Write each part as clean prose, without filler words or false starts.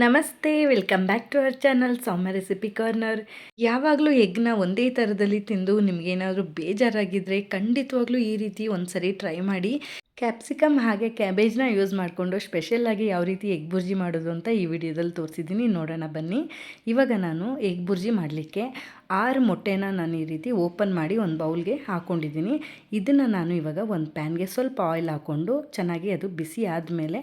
ನಮಸ್ತೆ, welcome back to our channel Soumya recipe corner. ಯಾವಾಗಲೂ ಎಗ್ನ ಒಂದೇ ಥರದಲ್ಲಿ ತಿಂದು ನಿಮಗೇನಾದರೂ ಬೇಜಾರಾಗಿದ್ದರೆ ಖಂಡಿತವಾಗ್ಲೂ ಈ ರೀತಿ ಒಂದ್ಸರಿ ಟ್ರೈ ಮಾಡಿ. ಕ್ಯಾಪ್ಸಿಕಮ್ ಹಾಗೆ ಕ್ಯಾಬೇಜ್ನ ಯೂಸ್ ಮಾಡಿಕೊಂಡು ಸ್ಪೆಷಲ್ಲಾಗಿ ಯಾವ ರೀತಿ ಎಗ್ ಬುರ್ಜಿ ಮಾಡೋದು ಅಂತ ಈ ವಿಡಿಯೋದಲ್ಲಿ ತೋರಿಸಿದ್ದೀನಿ, ನೋಡೋಣ ಬನ್ನಿ. ಇವಾಗ ನಾನು ಎಗ್ ಬುರ್ಜಿ ಮಾಡಲಿಕ್ಕೆ 6 ಮೊಟ್ಟೆನ ನಾನು ಈ ರೀತಿ ಓಪನ್ ಮಾಡಿ ಒಂದು ಬೌಲ್ಗೆ ಹಾಕ್ಕೊಂಡಿದ್ದೀನಿ. ಇದನ್ನು ನಾನು ಇವಾಗ ಒಂದು ಪ್ಯಾನ್ಗೆ ಸ್ವಲ್ಪ ಆಯಿಲ್ ಹಾಕ್ಕೊಂಡು ಚೆನ್ನಾಗಿ ಅದು ಬಿಸಿ ಆದಮೇಲೆ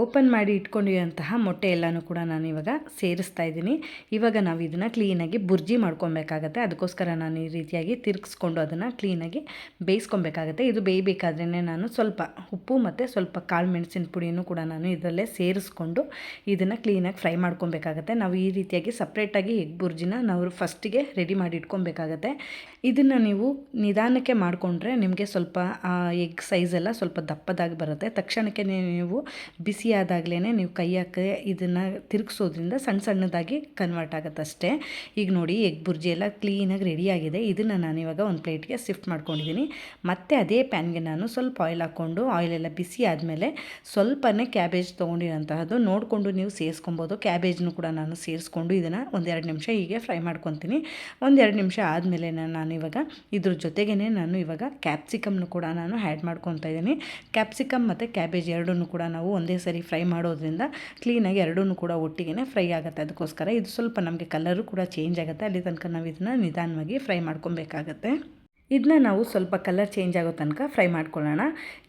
ಓಪನ್ ಮಾಡಿ ಇಟ್ಕೊಂಡಿರೋಂತಹ ಮೊಟ್ಟೆ ಎಲ್ಲನೂ ಕೂಡ ನಾನು ಇವಾಗ ಸೇರಿಸ್ತಾ ಇದ್ದೀನಿ. ಇವಾಗ ನಾವು ಇದನ್ನು ಕ್ಲೀನಾಗಿ ಬುರ್ಜಿ ಮಾಡ್ಕೊಬೇಕಾಗತ್ತೆ. ಅದಕ್ಕೋಸ್ಕರ ನಾನು ಈ ರೀತಿಯಾಗಿ ತಿರುಗಿಸ್ಕೊಂಡು ಅದನ್ನು ಕ್ಲೀನಾಗಿ ಬೇಯಿಸ್ಕೊಬೇಕಾಗತ್ತೆ. ಇದು ಬೇಯಬೇಕಾದ್ರೇ ನಾನು ಸ್ವಲ್ಪ ಉಪ್ಪು ಮತ್ತು ಸ್ವಲ್ಪ ಕಾಳು ಮೆಣಸಿನ ಪುಡಿನೂ ಕೂಡ ನಾನು ಇದರಲ್ಲೇ ಸೇರಿಸ್ಕೊಂಡು ಇದನ್ನು ಕ್ಲೀನಾಗಿ ಫ್ರೈ ಮಾಡ್ಕೊಬೇಕಾಗತ್ತೆ. ನಾವು ಈ ರೀತಿಯಾಗಿ ಸಪ್ರೇಟಾಗಿ ಎಗ್ ಬುರ್ಜಿನ ನಾವು ಫಸ್ಟಿಗೆ ರೆಡಿ ಮಾಡಿ ಇಟ್ಕೊಬೇಕಾಗತ್ತೆ. ಇದನ್ನು ನೀವು ನಿಧಾನಕ್ಕೆ ಮಾಡಿಕೊಂಡ್ರೆ ನಿಮಗೆ ಸ್ವಲ್ಪ ಎಗ್ ಸೈಜೆಲ್ಲ ಸ್ವಲ್ಪ ದಪ್ಪದಾಗಿ ಬರುತ್ತೆ. ತಕ್ಷಣಕ್ಕೆ ನೀವು ಬಿಸಿ ಆದಾಗಲೇ ನೀವು ಕೈ ಹಾಕಿ ಇದನ್ನು ತಿರುಗಿಸೋದ್ರಿಂದ ಸಣ್ಣ ಸಣ್ಣದಾಗಿ ಕನ್ವರ್ಟ್ ಆಗುತ್ತೆ ಅಷ್ಟೇ. ಈಗ ನೋಡಿ ಎಗ್ ಬುರ್ಜಿ ಎಲ್ಲ ಕ್ಲೀನಾಗಿ ರೆಡಿಯಾಗಿದೆ. ಇದನ್ನು ನಾನು ಇವಾಗ ಒಂದು ಪ್ಲೇಟ್ಗೆ ಶಿಫ್ಟ್ ಮಾಡ್ಕೊಂಡಿದ್ದೀನಿ. ಮತ್ತು ಅದೇ ಪ್ಯಾನ್ಗೆ ನಾನು ಸ್ವಲ್ಪ ಆಯಿಲ್ ಹಾಕ್ಕೊಂಡು ಆಯಿಲೆಲ್ಲ ಬಿಸಿ ಆದಮೇಲೆ ಸ್ವಲ್ಪನೇ ಕ್ಯಾಬೇಜ್ ತೊಗೊಂಡಿರೋಂತಹದ್ದು ನೋಡಿಕೊಂಡು ನೀವು ಸೇರಿಸ್ಕೊಬೋದು. ಕ್ಯಾಬೇಜ್ನು ಕೂಡ ನಾನು ಸೇರಿಸ್ಕೊಂಡು ಇದನ್ನು 1-2 ನಿಮಿಷ ಹೀಗೆ ಫ್ರೈ ಮಾಡ್ಕೊತೀನಿ. 1-2 ನಿಮಿಷ ಆದಮೇಲೆ ನಾನು ಇವಾಗ ಇದ್ರ ಜೊತೆಗೇ ನಾನು ಇವಾಗ ಕ್ಯಾಪ್ಸಿಕಮ್ನು ಕೂಡ ನಾನು ಆ್ಯಡ್ ಮಾಡ್ಕೊತಾ ಇದ್ದೀನಿ. ಕ್ಯಾಪ್ಸಿಕಮ್ ಮತ್ತು ಕ್ಯಾಬೇಜ್ ಎರಡನ್ನೂ ಕೂಡ ನಾವು ಒಂದೇ ಸರಿ ಫ್ರೈ ಮಾಡೋದ್ರಿಂದ ಕ್ಲೀನಾಗಿ ಎರಡನ್ನೂ ಕೂಡ ಒಟ್ಟಿಗೆ ಫ್ರೈ ಆಗುತ್ತೆ. ಅದಕ್ಕೋಸ್ಕರ ಇದು ಸ್ವಲ್ಪ ನಮಗೆ ಕಲರು ಕೂಡ ಚೇಂಜ್ ಆಗುತ್ತೆ. ಅಲ್ಲಿ ತನಕ ನಾವು ಇದನ್ನು ನಿಧಾನವಾಗಿ ಫ್ರೈ ಮಾಡ್ಕೊಬೇಕಾಗತ್ತೆ. ಇದನ್ನ ನಾವು ಸ್ವಲ್ಪ ಕಲರ್ ಚೇಂಜ್ ಆಗೋ ತನಕ ಫ್ರೈ ಮಾಡ್ಕೊಳ್ಳೋಣ.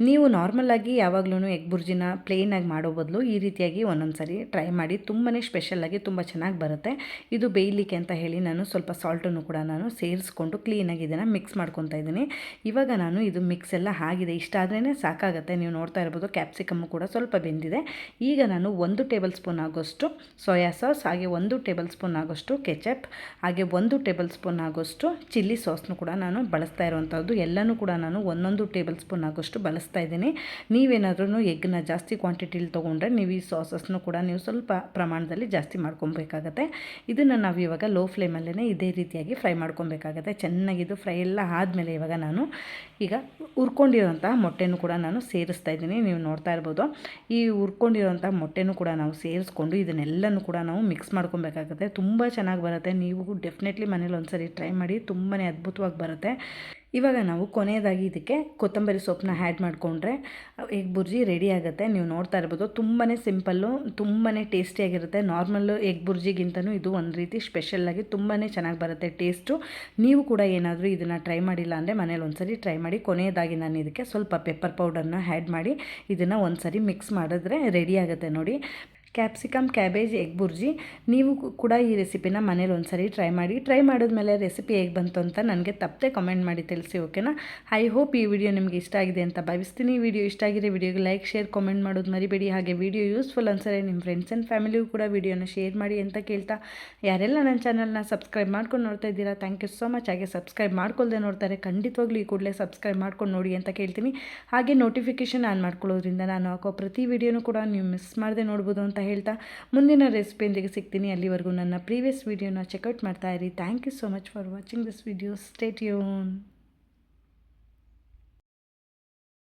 ನೀವು ನಾರ್ಮಲಾಗಿ ಯಾವಾಗಲೂ ಎಗ್ ಬುರ್ಜಿನ ಪ್ಲೇನಾಗಿ ಮಾಡೋ ಬದಲು ಈ ರೀತಿಯಾಗಿ ಒಂದೊಂದು ಸರಿ ಟ್ರೈ ಮಾಡಿ. ತುಂಬಾ ಸ್ಪೆಷಲಾಗಿ ತುಂಬ ಚೆನ್ನಾಗಿ ಬರುತ್ತೆ. ಇದು ಬೇಯಲಿಕ್ಕೆ ಅಂತ ಹೇಳಿ ನಾನು ಸ್ವಲ್ಪ ಸಾಲ್ಟನ್ನು ಕೂಡ ನಾನು ಸೇರಿಸ್ಕೊಂಡು ಕ್ಲೀನಾಗಿ ಇದನ್ನು ಮಿಕ್ಸ್ ಮಾಡ್ಕೊತಾ ಇದ್ದೀನಿ. ಇವಾಗ ನಾನು ಇದು ಮಿಕ್ಸ್ ಎಲ್ಲ ಆಗಿದೆ, ಇಷ್ಟ ಆದ್ರೇ ಸಾಕಾಗುತ್ತೆ. ನೀವು ನೋಡ್ತಾ ಇರ್ಬೋದು ಕ್ಯಾಪ್ಸಿಕಮ್ಮು ಕೂಡ ಸ್ವಲ್ಪ ಬೆಂದಿದೆ. ಈಗ ನಾನು 1 ಟೇಬಲ್ ಸ್ಪೂನ್ ಆಗೋಷ್ಟು ಸೋಯಾ ಸಾಸ್, ಹಾಗೆ 1 ಟೇಬಲ್ ಸ್ಪೂನ್ ಆಗೋಷ್ಟು ಕೆಚಪ್, ಹಾಗೆ 1 ಟೇಬಲ್ ಸ್ಪೂನ್ ಆಗೋಷ್ಟು ಚಿಲ್ಲಿ ಸಾಸ್ನು ಕೂಡ ನಾನು ಬಳಸ್ತಾ ಇರುವಂಥದ್ದು. ಎಲ್ಲನೂ ಕೂಡ ನಾನು 1 ಟೇಬಲ್ ಸ್ಪೂನ್ ಆಗೋಷ್ಟು ಬಳಸ್ತಾ ಇದ್ದೀನಿ. ನೀವೇನಾದ್ರೂ ಎಗ್ನ ಜಾಸ್ತಿ ಕ್ವಾಂಟಿಟಿಲಿ ತೊಗೊಂಡ್ರೆ ನೀವು ಈ ಸಾಸಸ್ನು ಕೂಡ ನೀವು ಸ್ವಲ್ಪ ಪ್ರಮಾಣದಲ್ಲಿ ಜಾಸ್ತಿ ಮಾಡ್ಕೊಬೇಕಾಗತ್ತೆ. ಇದನ್ನು ನಾವು ಇವಾಗ ಲೋ ಫ್ಲೇಮಲ್ಲೇ ಇದೇ ರೀತಿಯಾಗಿ ಫ್ರೈ ಮಾಡ್ಕೊಬೇಕಾಗತ್ತೆ. ಚೆನ್ನಾಗಿದು ಫ್ರೈ ಎಲ್ಲ ಆದಮೇಲೆ ಇವಾಗ ನಾನು ಈಗ ಹುರ್ಕೊಂಡಿರೋಂಥ ಮೊಟ್ಟೆನೂ ಕೂಡ ನಾನು ಸೇರಿಸ್ತಾ ಇದ್ದೀನಿ. ನೀವು ನೋಡ್ತಾ ಇರ್ಬೋದು ಈ ಹುರ್ಕೊಂಡಿರೋಂಥ ಮೊಟ್ಟೆನೂ ಕೂಡ ನಾವು ಸೇರಿಸ್ಕೊಂಡು ಇದನ್ನೆಲ್ಲನೂ ಕೂಡ ನಾವು ಮಿಕ್ಸ್ ಮಾಡ್ಕೊಬೇಕಾಗುತ್ತೆ. ತುಂಬ ಚೆನ್ನಾಗಿ ಬರುತ್ತೆ. ನೀವು ಡೆಫಿನೆಟ್ಲಿ ಮನೇಲಿ ಒಂದ್ಸರಿ ಟ್ರೈ ಮಾಡಿ, ತುಂಬಾ ಅದ್ಭುತವಾಗಿ ಬರುತ್ತೆ. ಇವಾಗ ನಾವು ಕೊನೆಯದಾಗಿ ಇದಕ್ಕೆ ಕೊತ್ತಂಬರಿ ಸೊಪ್ಪನ್ನ ಆ್ಯಡ್ ಮಾಡಿಕೊಂಡ್ರೆ ಎಗ್ ಬುರ್ಜಿ ರೆಡಿ ಆಗುತ್ತೆ. ನೀವು ನೋಡ್ತಾ ಇರ್ಬೋದು ತುಂಬಾ ಸಿಂಪಲ್ಲು, ತುಂಬಾ ಟೇಸ್ಟಿಯಾಗಿರುತ್ತೆ. ನಾರ್ಮಲ್ಲು ಎಗ್ ಬುರ್ಜಿಗಿಂತನೂ ಇದು ಒಂದು ರೀತಿ ಸ್ಪೆಷಲ್ಲಾಗಿ ತುಂಬಾ ಚೆನ್ನಾಗಿ ಬರುತ್ತೆ ಟೇಸ್ಟು. ನೀವು ಕೂಡ ಏನಾದರೂ ಇದನ್ನು ಟ್ರೈ ಮಾಡಿಲ್ಲ ಅಂದರೆ ಮನೇಲಿ ಒಂದ್ಸರಿ ಟ್ರೈ ಮಾಡಿ. ಕೊನೆಯದಾಗಿ ನಾನು ಇದಕ್ಕೆ ಸ್ವಲ್ಪ ಪೆಪ್ಪರ್ ಪೌಡರ್ನ ಆ್ಯಡ್ ಮಾಡಿ ಇದನ್ನು ಒಂದ್ಸರಿ ಮಿಕ್ಸ್ ಮಾಡಿದ್ರೆ ರೆಡಿ ಆಗುತ್ತೆ ನೋಡಿ ಕ್ಯಾಪ್ಸಿಕಮ್ ಕ್ಯಾಬೇಜ್ ಎಗ್ ಬುರ್ಜಿ. ನೀವು ಕೂಡ ಈ ರೆಸಿಪಿನ ಮನೇಲಿ ಒಂದ್ಸರಿ ಟ್ರೈ ಮಾಡಿ. ಟ್ರೈ ಮಾಡಿದ್ಮೇಲೆ ರೆಸಿಪಿ ಹೇಗೆ ಬಂತು ಅಂತ ನನಗೆ ತಪ್ಪದೆ ಕಮೆಂಟ್ ಮಾಡಿ ತಿಳಿಸಿ, ಓಕೆನಾ? ಐ ಹೋಪ್ ಈ ವಿಡಿಯೋ ನಿಮಗೆ ಇಷ್ಟ ಆಗಿದೆ ಅಂತ ಭಾವಿಸ್ತೀನಿ. ವಿಡಿಯೋ ಇಷ್ಟ ಆಗಿದೆ ವಿಡಿಯೋಗೆ ಲೈಕ್, ಶೇರ್, ಕಾಮೆಂಟ್ ಮಾಡೋದು ಮರಿಬೇಡಿ. ಹಾಗೆ ವಿಡಿಯೋ ಯೂಸ್ಫುಲ್ ಅನ್ಸರೆ ನಿಮ್ಮ ಫ್ರೆಂಡ್ಸ್ ಆ್ಯಂಡ್ ಫ್ಯಾಮಿಲಿಗೂ ಕೂಡ ವಿಡಿಯೋನ ಶೇರ್ ಮಾಡಿ ಅಂತ ಕೇಳ್ತಾ, ಯಾರೆಲ್ಲ ನನ್ನ ಚಾನಲ್ನ ಸಬ್ಸ್ಕ್ರೈಬ್ ಮಾಡ್ಕೊಂಡು ನೋಡ್ತಾ ಇದ್ದೀರಾ ಥ್ಯಾಂಕ್ ಯು ಸೋ ಮಚ್. ಹಾಗೆ ಸಬ್ಸ್ಕ್ರೈಬ್ ಮಾಡ್ಕೊಳ್ದೆ ನೋಡ್ತಾರೆ ಖಂಡಿತವಾಗ್ಲೂ ಈ ಕೂಡಲೇ ಸಬ್ಸ್ಕ್ರೈಬ್ ಮಾಡ್ಕೊಂಡು ನೋಡಿ ಅಂತ ಕೇಳ್ತೀನಿ. ಹಾಗೆ ನೋಟಿಫಿಕೇಷನ್ ಆನ್ ಮಾಡ್ಕೊಳ್ಳೋದ್ರಿಂದ ನಾನು ಹಾಕೋ ಪ್ರತಿ ವಿಡಿಯೋನೂ ಕೂಡ ನೀವು ಮಿಸ್ ಮಾಡದೆ ನೋಡ್ಬೋದು ಅಂತ ಹೇಳ್ತಾ ಮುಂದಿನ ರೆಸಿಪಿಯೊಂದಿಗೆ ಸಿಗ್ತೀನಿ. ಅಲ್ಲಿವರೆಗೂ ನನ್ನ ಪ್ರೀವಿಯಸ್ ವಿಡಿಯೋನ ಚೆಕ್ಔಟ್ ಮಾಡ್ತಾ ಇರಿ. Thank you so much for watching this video. Stay tune.